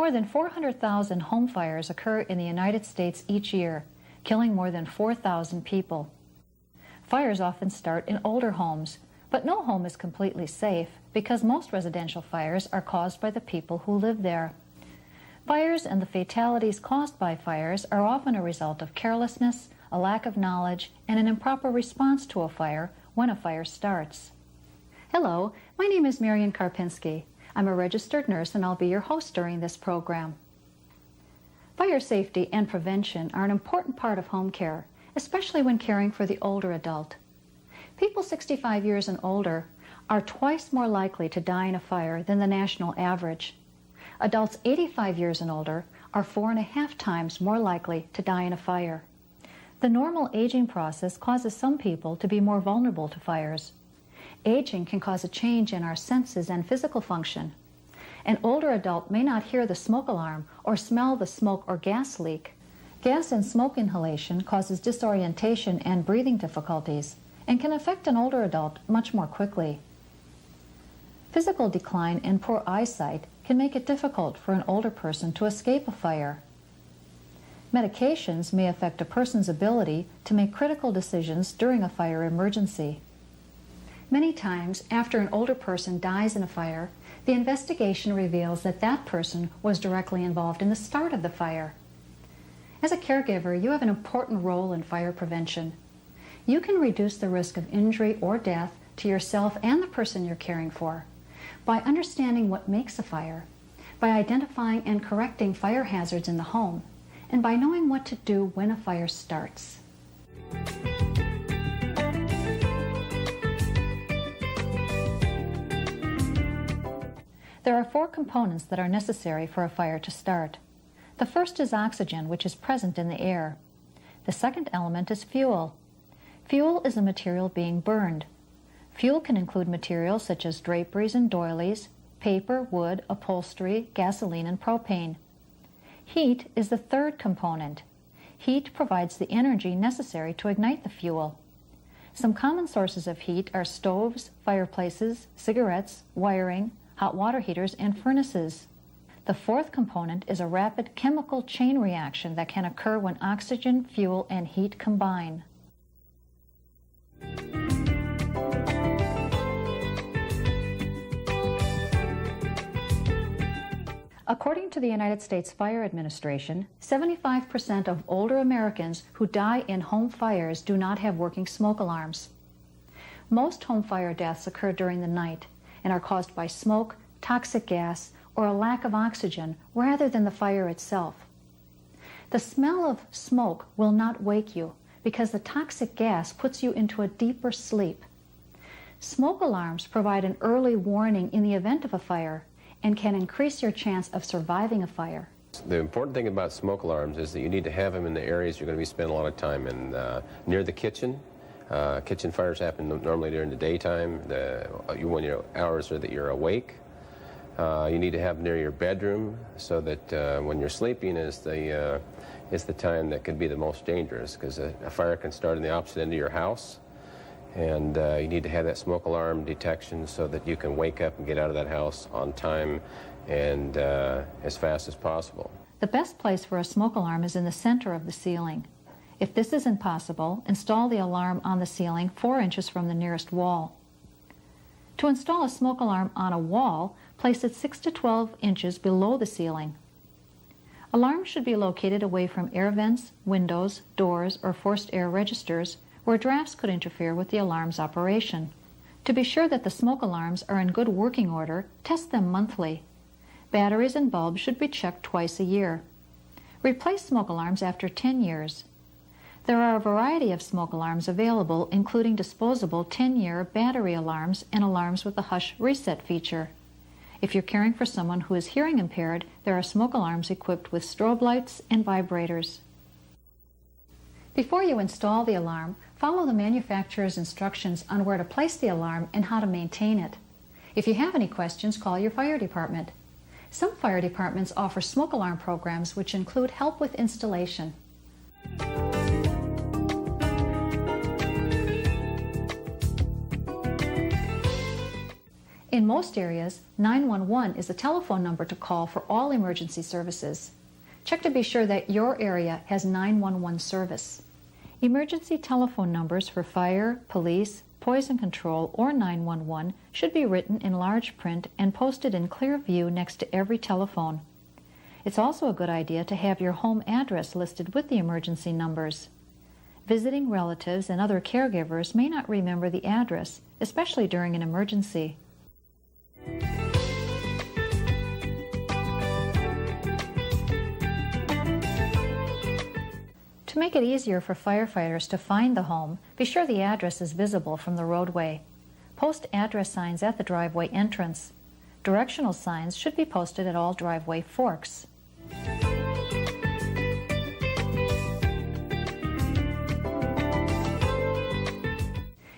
More than 400,000 home fires occur in the United States each year, killing more than 4,000 people. Fires often start in older homes, but no home is completely safe because most residential fires are caused by the people who live there. Fires and the fatalities caused by fires are often a result of carelessness, a lack of knowledge, and an improper response to a fire when a fire starts. Hello, my name is Marian Karpinski. I'm a registered nurse and I'll be your host during this program. Fire safety and prevention are an important part of home care, especially when caring for the older adult. People 65 years and older are twice more likely to die in a fire than the national average. Adults 85 years and older are 4.5 times more likely to die in a fire. The normal aging process causes some people to be more vulnerable to fires. Aging can cause a change in our senses and physical function. An older adult may not hear the smoke alarm or smell the smoke or gas leak. Gas and smoke inhalation causes disorientation and breathing difficulties and can affect an older adult much more quickly. Physical decline and poor eyesight can make it difficult for an older person to escape a fire. Medications may affect a person's ability to make critical decisions during a fire emergency. Many times, after an older person dies in a fire, the investigation reveals that that person was directly involved in the start of the fire. As a caregiver, you have an important role in fire prevention. You can reduce the risk of injury or death to yourself and the person you're caring for by understanding what makes a fire, by identifying and correcting fire hazards in the home, and by knowing what to do when a fire starts. There are 4 components that are necessary for a fire to start. The first is oxygen, which is present in the air. The second element is fuel. Fuel is a material being burned. Fuel can include materials such as draperies and doilies, paper, wood, upholstery, gasoline, and propane. Heat is the third component. Heat provides the energy necessary to ignite the fuel. Some common sources of heat are stoves, fireplaces, cigarettes, wiring, hot water heaters, and furnaces. The fourth component is a rapid chemical chain reaction that can occur when oxygen, fuel, and heat combine. According to the United States Fire Administration, 75% of older Americans who die in home fires do not have working smoke alarms. Most home fire deaths occur during the night and are caused by smoke, toxic gas, or a lack of oxygen rather than the fire itself. The smell of smoke will not wake you because the toxic gas puts you into a deeper sleep. Smoke alarms provide an early warning in the event of a fire and can increase your chance of surviving a fire. The important thing about smoke alarms is that you need to have them in the areas you're going to be spending a lot of time in. Near the kitchen. Kitchen fires happen normally during the daytime, when your hours are that you're awake. You need to have near your bedroom so that when you're sleeping is the time that could be the most dangerous, because a fire can start in the opposite end of your house, and you need to have that smoke alarm detection so that you can wake up and get out of that house on time and as fast as possible. The best place for a smoke alarm is in the center of the ceiling. If this isn't possible, install the alarm on the ceiling 4 inches from the nearest wall. To install a smoke alarm on a wall, place it 6 to 12 inches below the ceiling. Alarms should be located away from air vents, windows, doors, or forced air registers where drafts could interfere with the alarm's operation. To be sure that the smoke alarms are in good working order, test them monthly. Batteries and bulbs should be checked twice a year. Replace smoke alarms after 10 years. There are a variety of smoke alarms available, including disposable 10-year battery alarms and alarms with a hush reset feature. If you're caring for someone who is hearing impaired, there are smoke alarms equipped with strobe lights and vibrators. Before you install the alarm, follow the manufacturer's instructions on where to place the alarm and how to maintain it. If you have any questions, call your fire department. Some fire departments offer smoke alarm programs which include help with installation. In most areas, 911 is the telephone number to call for all emergency services. Check to be sure that your area has 911 service. Emergency telephone numbers for fire, police, poison control, or 911 should be written in large print and posted in clear view next to every telephone. It's also a good idea to have your home address listed with the emergency numbers. Visiting relatives and other caregivers may not remember the address, especially during an emergency. To make it easier for firefighters to find the home, be sure the address is visible from the roadway. Post address signs at the driveway entrance. Directional signs should be posted at all driveway forks.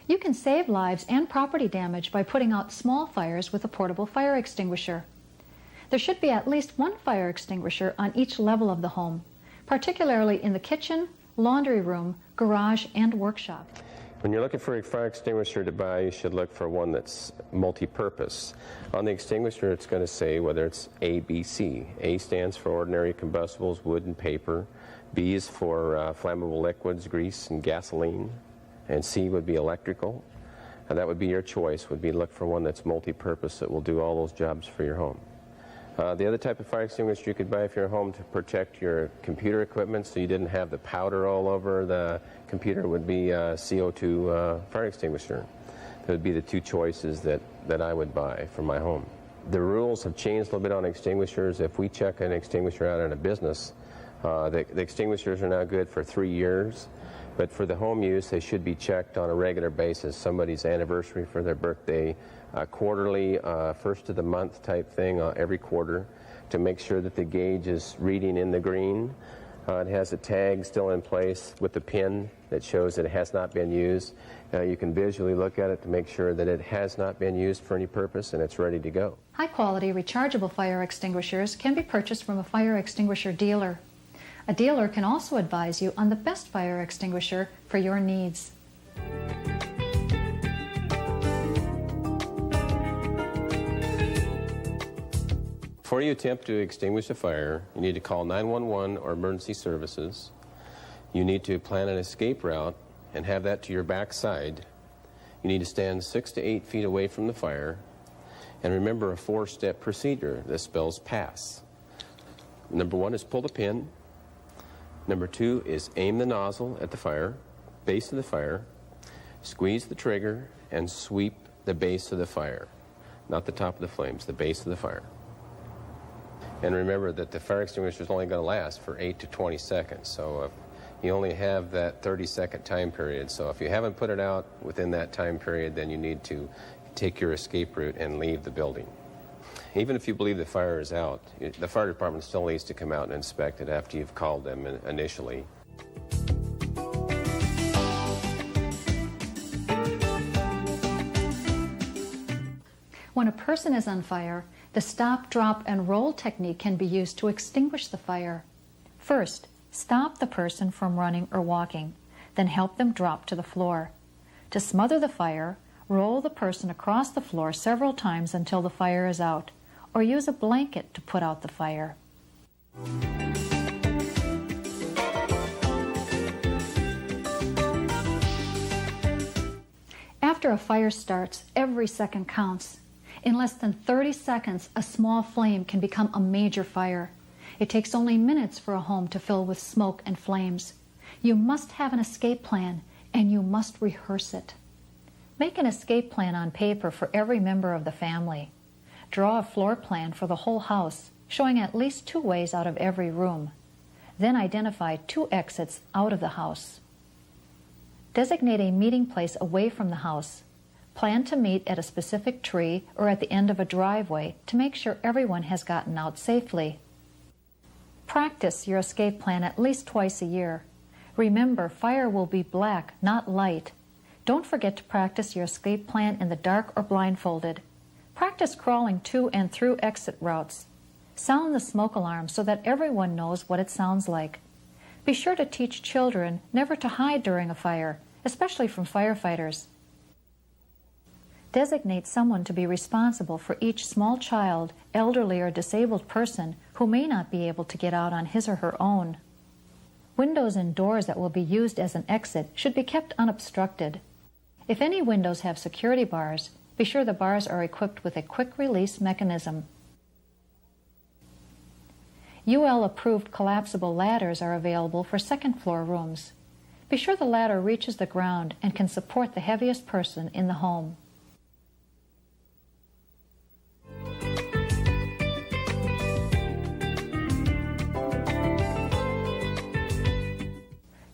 You can save lives and property damage by putting out small fires with a portable fire extinguisher. There should be at least one fire extinguisher on each level of the home, particularly in the kitchen, laundry room, garage, and workshop. When you're looking for a fire extinguisher to buy, you should look for one that's multi-purpose. On the extinguisher, it's going to say whether it's A, B, C. A stands for ordinary combustibles, wood and paper. B is for flammable liquids, grease and gasoline. And C would be electrical. And that would be your choice, would be look for one that's multi-purpose that will do all those jobs for your home. The other type of fire extinguisher you could buy if you're home to protect your computer equipment so you didn't have the powder all over the computer would be a CO2 fire extinguisher. That would be the two choices that I would buy for my home. The rules have changed a little bit on extinguishers. If we check an extinguisher out in a business, the extinguishers are now good for 3 years. But for the home use, they should be checked on a regular basis. Somebody's anniversary for their birthday, quarterly, first of the month type thing, every quarter, to make sure that the gauge is reading in the green. It has a tag still in place with the pin that shows that it has not been used. You can visually look at it to make sure that it has not been used for any purpose and it's ready to go. High-quality rechargeable fire extinguishers can be purchased from a fire extinguisher dealer. A dealer can also advise you on the best fire extinguisher for your needs. Before you attempt to extinguish a fire, you need to call 911 or emergency services. You need to plan an escape route and have that to your back side. You need to stand 6 to 8 feet away from the fire. And remember a 4-step procedure that spells pass. Number 1 is pull the pin. Number 2 is aim the nozzle at the fire, base of the fire, squeeze the trigger, and sweep the base of the fire. Not the top of the flames, the base of the fire. And remember that the fire extinguisher is only going to last for 8 to 20 seconds. So you only have that 30-second time period. So if you haven't put it out within that time period, then you need to take your escape route and leave the building. Even if you believe the fire is out, the fire department still needs to come out and inspect it after you've called them initially. When a person is on fire, the stop, drop, and roll technique can be used to extinguish the fire. First, stop the person from running or walking, then help them drop to the floor. To smother the fire, roll the person across the floor several times until the fire is out, or use a blanket to put out the fire. After a fire starts, every second counts. In less than 30 seconds, a small flame can become a major fire. It takes only minutes for a home to fill with smoke and flames. You must have an escape plan, and you must rehearse it. Make an escape plan on paper for every member of the family. Draw a floor plan for the whole house, showing at least 2 ways out of every room. Then identify 2 exits out of the house. Designate a meeting place away from the house. Plan to meet at a specific tree or at the end of a driveway to make sure everyone has gotten out safely. Practice your escape plan at least twice a year. Remember, fire will be black, not light. Don't forget to practice your escape plan in the dark or blindfolded. Practice crawling to and through exit routes. Sound the smoke alarm so that everyone knows what it sounds like. Be sure to teach children never to hide during a fire, especially from firefighters. Designate someone to be responsible for each small child, elderly, or disabled person who may not be able to get out on his or her own. Windows and doors that will be used as an exit should be kept unobstructed. If any windows have security bars, be sure the bars are equipped with a quick-release mechanism. UL-approved collapsible ladders are available for second-floor rooms. Be sure the ladder reaches the ground and can support the heaviest person in the home.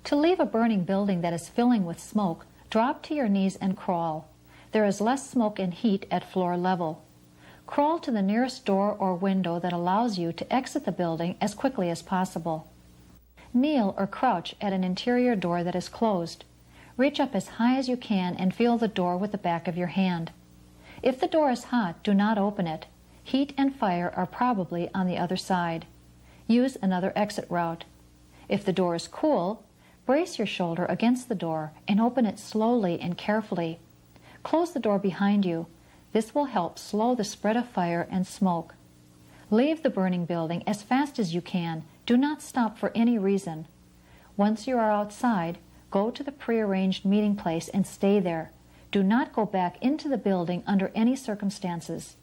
To leave a burning building that is filling with smoke, drop to your knees and crawl. There is less smoke and heat at floor level. Crawl to the nearest door or window that allows you to exit the building as quickly as possible. Kneel or crouch at an interior door that is closed. Reach up as high as you can and feel the door with the back of your hand. If the door is hot, do not open it. Heat and fire are probably on the other side. Use another exit route. If the door is cool, brace your shoulder against the door and open it slowly and carefully. Close the door behind you. This will help slow the spread of fire and smoke. Leave the burning building as fast as you can. Do not stop for any reason. Once you are outside, go to the prearranged meeting place and stay there. Do not go back into the building under any circumstances.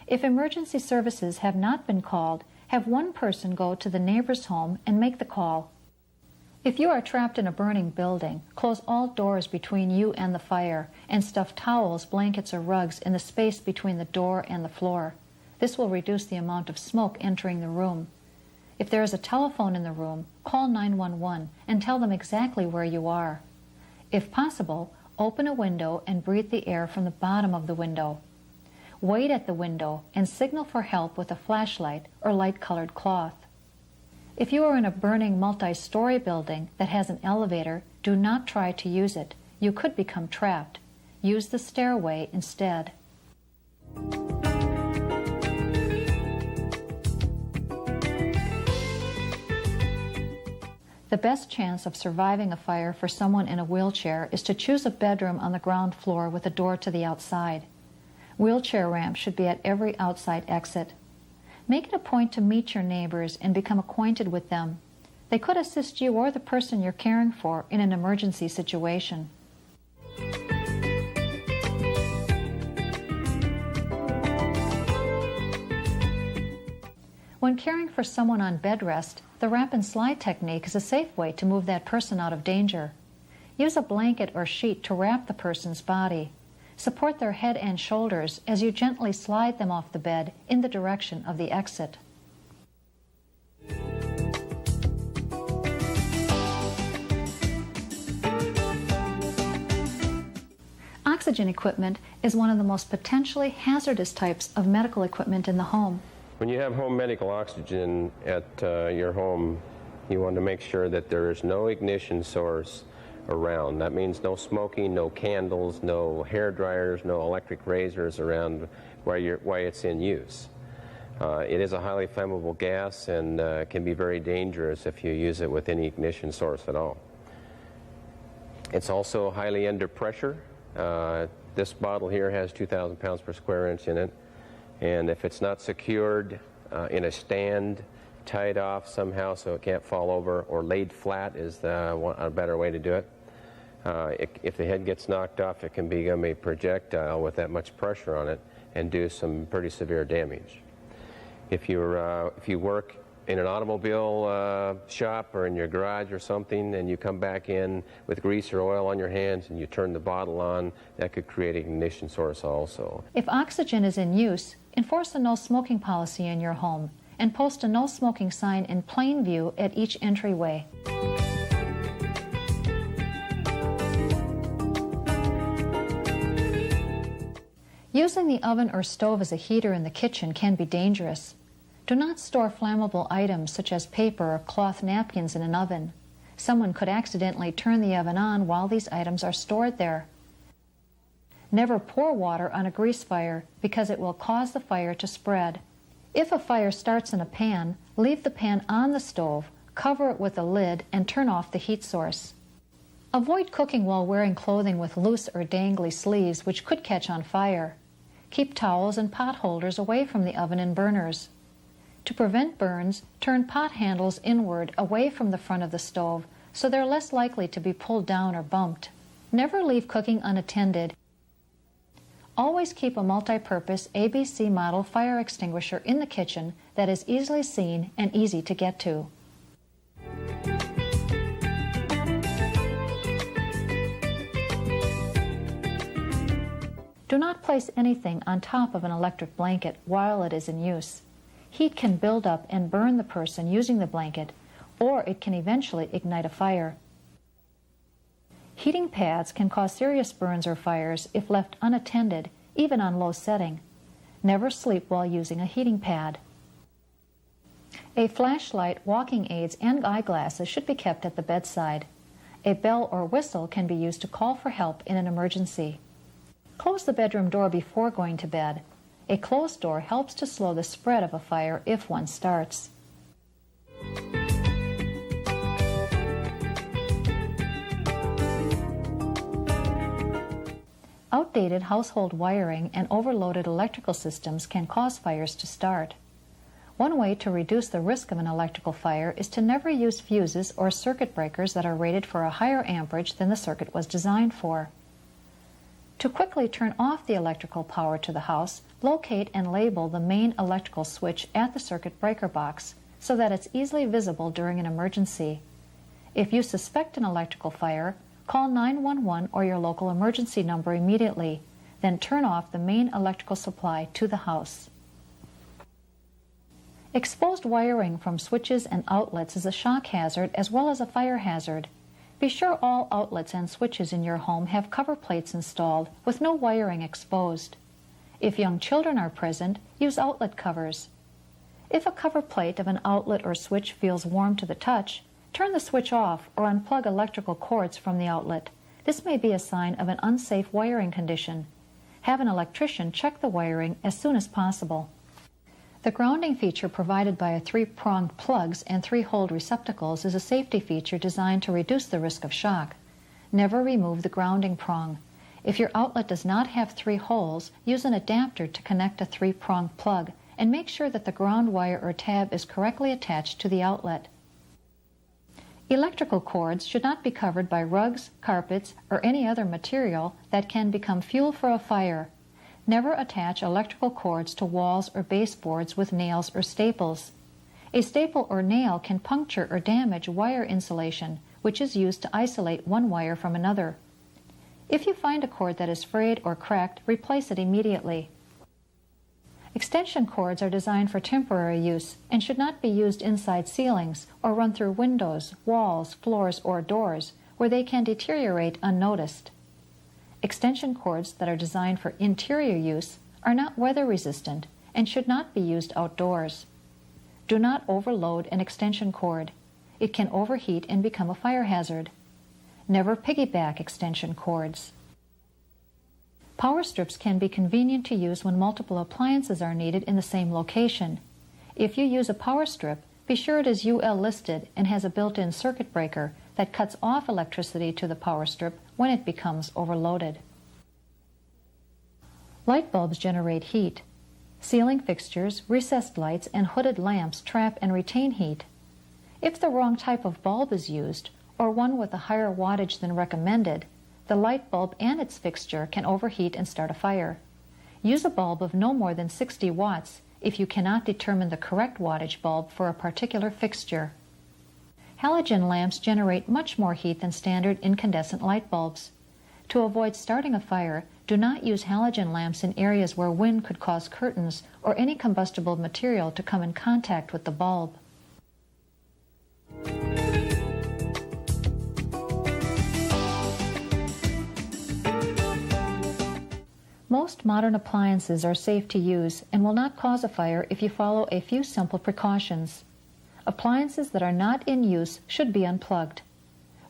If emergency services have not been called, have one person go to the neighbor's home and make the call. If you are trapped in a burning building, close all doors between you and the fire and stuff towels, blankets, or rugs in the space between the door and the floor. This will reduce the amount of smoke entering the room. If there is a telephone in the room, call 911 and tell them exactly where you are. If possible, open a window and breathe the air from the bottom of the window. Wait at the window and signal for help with a flashlight or light-colored cloth. If you are in a burning multi-story building that has an elevator, do not try to use it. You could become trapped. Use the stairway instead. The best chance of surviving a fire for someone in a wheelchair is to choose a bedroom on the ground floor with a door to the outside. Wheelchair ramps should be at every outside exit. Make it a point to meet your neighbors and become acquainted with them. They could assist you or the person you're caring for in an emergency situation. When caring for someone on bed rest, the wrap and slide technique is a safe way to move that person out of danger. Use a blanket or sheet to wrap the person's body. Support their head and shoulders as you gently slide them off the bed in the direction of the exit. Oxygen equipment is one of the most potentially hazardous types of medical equipment in the home. When you have home medical oxygen at your home, you want to make sure that there is no ignition source around. That means no smoking, no candles, no hair dryers, no electric razors around while it's in use. It is a highly flammable gas and can be very dangerous if you use it with any ignition source at all. It's also highly under pressure. This bottle here has 2,000 pounds per square inch in it, and if it's not secured in a stand, tied off somehow so it can't fall over, or laid flat is a better way to do it. If the head gets knocked off, it can become a projectile with that much pressure on it and do some pretty severe damage. If you work in an automobile shop or in your garage or something and you come back in with grease or oil on your hands and you turn the bottle on, that could create an ignition source also. If oxygen is in use, enforce a no smoking policy in your home and post a no smoking sign in plain view at each entryway. Using the oven or stove as a heater in the kitchen can be dangerous. Do not store flammable items such as paper or cloth napkins in an oven. Someone could accidentally turn the oven on while these items are stored there. Never pour water on a grease fire because it will cause the fire to spread. If a fire starts in a pan, leave the pan on the stove, cover it with a lid, and turn off the heat source. Avoid cooking while wearing clothing with loose or dangly sleeves, which could catch on fire. Keep towels and pot holders away from the oven and burners. To prevent burns, turn pot handles inward away from the front of the stove so they're less likely to be pulled down or bumped. Never leave cooking unattended. Always keep a multi-purpose ABC model fire extinguisher in the kitchen that is easily seen and easy to get to. Do not place anything on top of an electric blanket while it is in use. Heat can build up and burn the person using the blanket, or it can eventually ignite a fire. Heating pads can cause serious burns or fires if left unattended, even on low setting. Never sleep while using a heating pad. A flashlight, walking aids, and eyeglasses should be kept at the bedside. A bell or whistle can be used to call for help in an emergency. Close the bedroom door before going to bed. A closed door helps to slow the spread of a fire if one starts. Outdated household wiring and overloaded electrical systems can cause fires to start. One way to reduce the risk of an electrical fire is to never use fuses or circuit breakers that are rated for a higher amperage than the circuit was designed for. To quickly turn off the electrical power to the house, locate and label the main electrical switch at the circuit breaker box so that it's easily visible during an emergency. If you suspect an electrical fire, call 911 or your local emergency number immediately, then turn off the main electrical supply to the house. Exposed wiring from switches and outlets is a shock hazard as well as a fire hazard. Be sure all outlets and switches in your home have cover plates installed with no wiring exposed. If young children are present, use outlet covers. If a cover plate of an outlet or switch feels warm to the touch, turn the switch off or unplug electrical cords from the outlet. This may be a sign of an unsafe wiring condition. Have an electrician check the wiring as soon as possible. The grounding feature provided by 3-pronged plugs and 3-holed receptacles is a safety feature designed to reduce the risk of shock. Never remove the grounding prong. If your outlet does not have 3 holes, use an adapter to connect a 3-pronged plug and make sure that the ground wire or tab is correctly attached to the outlet. Electrical cords should not be covered by rugs, carpets, or any other material that can become fuel for a fire. Never attach electrical cords to walls or baseboards with nails or staples. A staple or nail can puncture or damage wire insulation, which is used to isolate one wire from another. If you find a cord that is frayed or cracked, replace it immediately. Extension cords are designed for temporary use and should not be used inside ceilings or run through windows, walls, floors, or doors, where they can deteriorate unnoticed. Extension cords that are designed for interior use are not weather resistant and should not be used outdoors. Do not overload an extension cord. It can overheat and become a fire hazard. Never piggyback extension cords. Power strips can be convenient to use when multiple appliances are needed in the same location. If you use a power strip, be sure it is UL listed and has a built-in circuit breaker that cuts off electricity to the power strip when it becomes overloaded. Light bulbs generate heat. Ceiling fixtures, recessed lights, and hooded lamps trap and retain heat. If the wrong type of bulb is used, or one with a higher wattage than recommended, the light bulb and its fixture can overheat and start a fire. Use a bulb of no more than 60 watts if you cannot determine the correct wattage bulb for a particular fixture. Halogen lamps generate much more heat than standard incandescent light bulbs. To avoid starting a fire, do not use halogen lamps in areas where wind could cause curtains or any combustible material to come in contact with the bulb. Most modern appliances are safe to use and will not cause a fire if you follow a few simple precautions. Appliances that are not in use should be unplugged.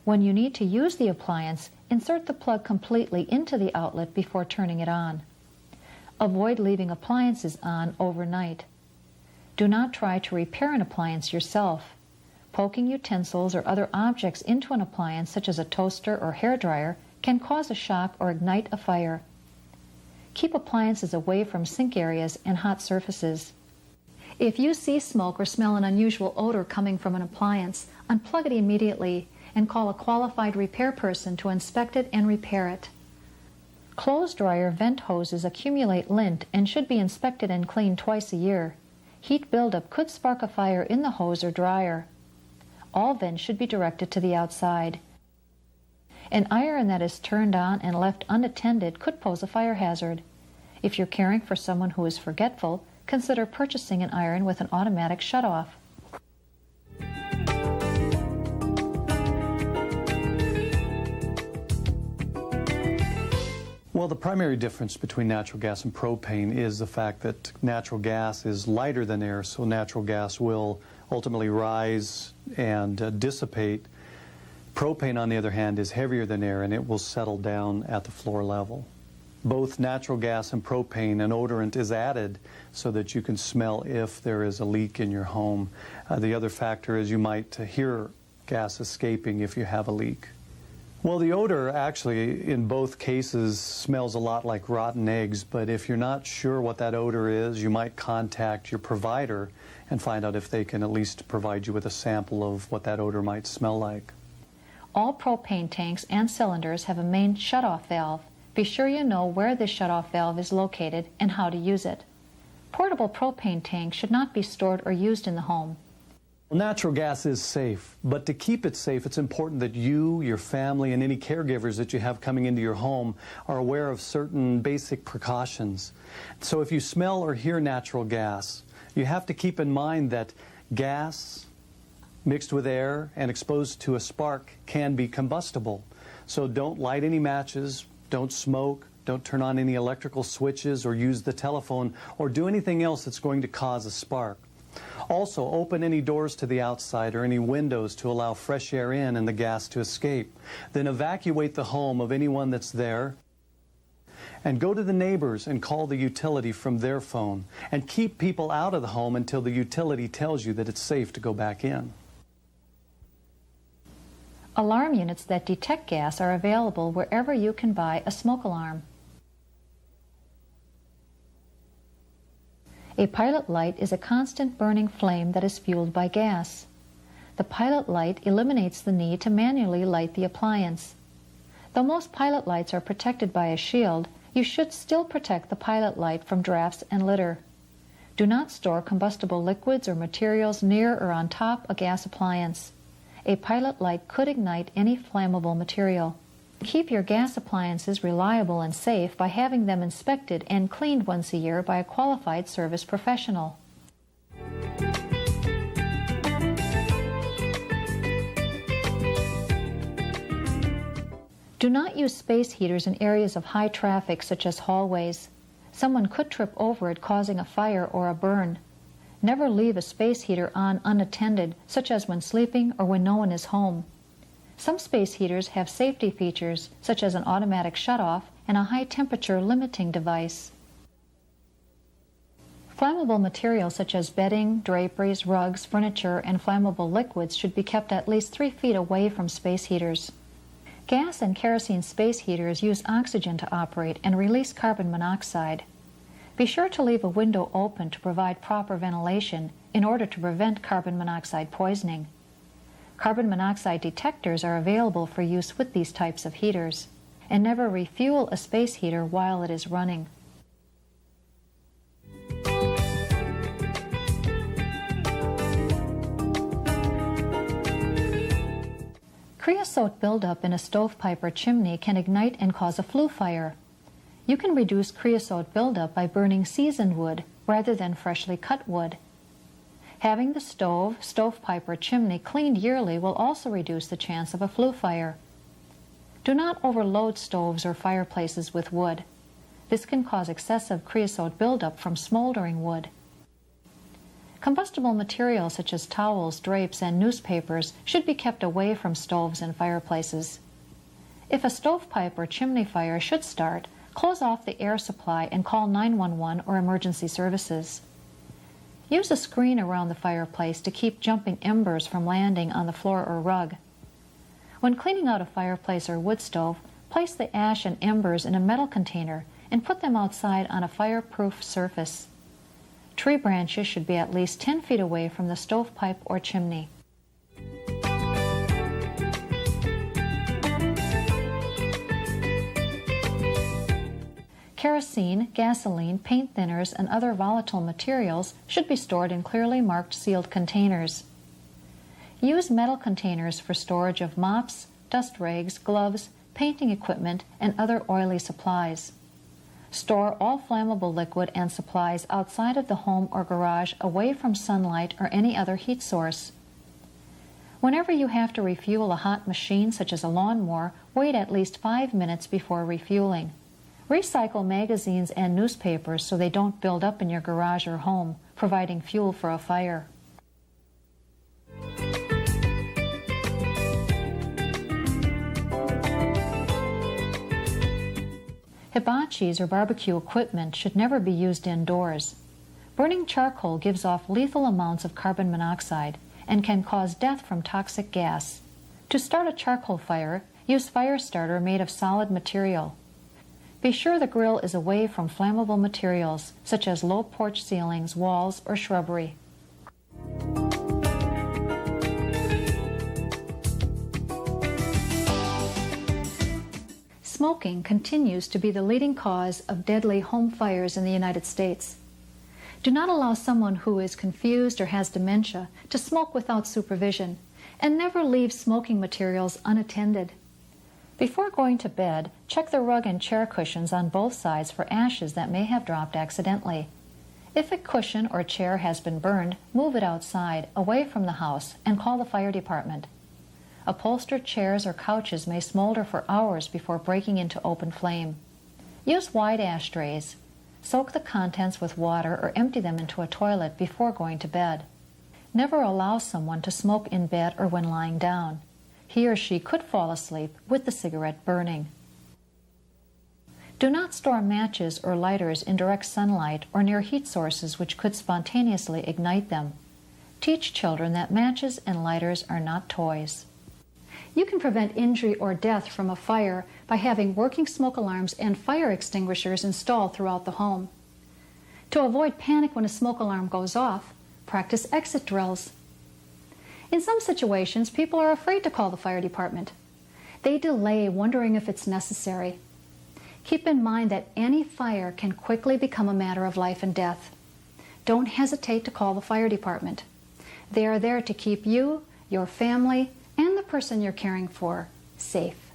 When you need to use the appliance, insert the plug completely into the outlet before turning it on. Avoid leaving appliances on overnight. Do not try to repair an appliance yourself. Poking utensils or other objects into an appliance such as a toaster or hairdryer can cause a shock or ignite a fire. Keep appliances away from sink areas and hot surfaces. If you see smoke or smell an unusual odor coming from an appliance, unplug it immediately and call a qualified repair person to inspect it and repair it. Clothes dryer vent hoses accumulate lint and should be inspected and cleaned twice a year. Heat buildup could spark a fire in the hose or dryer. All vents should be directed to the outside. An iron that is turned on and left unattended could pose a fire hazard. If you're caring for someone who is forgetful, consider purchasing an iron with an automatic shutoff. Well, the primary difference between natural gas and propane is the fact that natural gas is lighter than air, so natural gas will ultimately rise and dissipate. Propane, on the other hand, is heavier than air and it will settle down at the floor level. Both natural gas and propane, an odorant is added so that you can smell if there is a leak in your home. The other factor is you might hear gas escaping if you have a leak. Well, the odor actually in both cases smells a lot like rotten eggs, but if you're not sure what that odor is, you might contact your provider and find out if they can at least provide you with a sample of what that odor might smell like. All propane tanks and cylinders have a main shutoff valve. Be sure you know where this shutoff valve is located and how to use it. Portable propane tanks should not be stored or used in the home. Well, natural gas is safe, but to keep it safe, it's important that you, your family, and any caregivers that you have coming into your home are aware of certain basic precautions. So if you smell or hear natural gas, you have to keep in mind that gas mixed with air and exposed to a spark can be combustible. So don't light any matches, don't smoke, don't turn on any electrical switches or use the telephone or do anything else that's going to cause a spark. Also, open any doors to the outside or any windows to allow fresh air in and the gas to escape. Then evacuate the home of anyone that's there and go to the neighbors and call the utility from their phone and keep people out of the home until the utility tells you that it's safe to go back in. Alarm units that detect gas are available wherever you can buy a smoke alarm. A pilot light is a constant burning flame that is fueled by gas. The pilot light eliminates the need to manually light the appliance. Though most pilot lights are protected by a shield, you should still protect the pilot light from drafts and litter. Do not store combustible liquids or materials near or on top a gas appliance. A pilot light could ignite any flammable material. Keep your gas appliances reliable and safe by having them inspected and cleaned once a year by a qualified service professional. Do not use space heaters in areas of high traffic such as hallways. Someone could trip over it, causing a fire or a burn. Never leave a space heater on unattended, such as when sleeping or when no one is home. Some space heaters have safety features, such as an automatic shutoff and a high-temperature limiting device. Flammable materials such as bedding, draperies, rugs, furniture, and flammable liquids should be kept at least 3 feet away from space heaters. Gas and kerosene space heaters use oxygen to operate and release carbon monoxide. Be sure to leave a window open to provide proper ventilation in order to prevent carbon monoxide poisoning. Carbon monoxide detectors are available for use with these types of heaters. And never refuel a space heater while it is running. Creosote buildup in a stovepipe or chimney can ignite and cause a flue fire. You can reduce creosote buildup by burning seasoned wood rather than freshly cut wood. Having the stove, stovepipe, or chimney cleaned yearly will also reduce the chance of a flue fire. Do not overload stoves or fireplaces with wood. This can cause excessive creosote buildup from smoldering wood. Combustible materials such as towels, drapes, and newspapers should be kept away from stoves and fireplaces. If a stovepipe or chimney fire should start, close off the air supply and call 911 or emergency services. Use a screen around the fireplace to keep jumping embers from landing on the floor or rug. When cleaning out a fireplace or wood stove, place the ash and embers in a metal container and put them outside on a fireproof surface. Tree branches should be at least 10 feet away from the stovepipe or chimney. Kerosene, gasoline, paint thinners, and other volatile materials should be stored in clearly marked sealed containers. Use metal containers for storage of mops, dust rags, gloves, painting equipment, and other oily supplies. Store all flammable liquid and supplies outside of the home or garage away from sunlight or any other heat source. Whenever you have to refuel a hot machine such as a lawnmower, wait at least 5 minutes before refueling. Recycle magazines and newspapers so they don't build up in your garage or home, providing fuel for a fire. Hibachis or barbecue equipment should never be used indoors. Burning charcoal gives off lethal amounts of carbon monoxide and can cause death from toxic gas. To start a charcoal fire, use fire starter made of solid material. Be sure the grill is away from flammable materials such as low porch ceilings, walls, or shrubbery. Smoking continues to be the leading cause of deadly home fires in the United States. Do not allow someone who is confused or has dementia to smoke without supervision, and never leave smoking materials unattended. Before going to bed, check the rug and chair cushions on both sides for ashes that may have dropped accidentally. If a cushion or chair has been burned, move it outside, away from the house, and call the fire department. Upholstered chairs or couches may smolder for hours before breaking into open flame. Use wide ashtrays. Soak the contents with water or empty them into a toilet before going to bed. Never allow someone to smoke in bed or when lying down. He or she could fall asleep with the cigarette burning. Do not store matches or lighters in direct sunlight or near heat sources which could spontaneously ignite them. Teach children that matches and lighters are not toys. You can prevent injury or death from a fire by having working smoke alarms and fire extinguishers installed throughout the home. To avoid panic when a smoke alarm goes off, practice exit drills. In some situations, people are afraid to call the fire department. They delay, wondering if it's necessary. Keep in mind that any fire can quickly become a matter of life and death. Don't hesitate to call the fire department. They are there to keep you, your family, and the person you're caring for safe.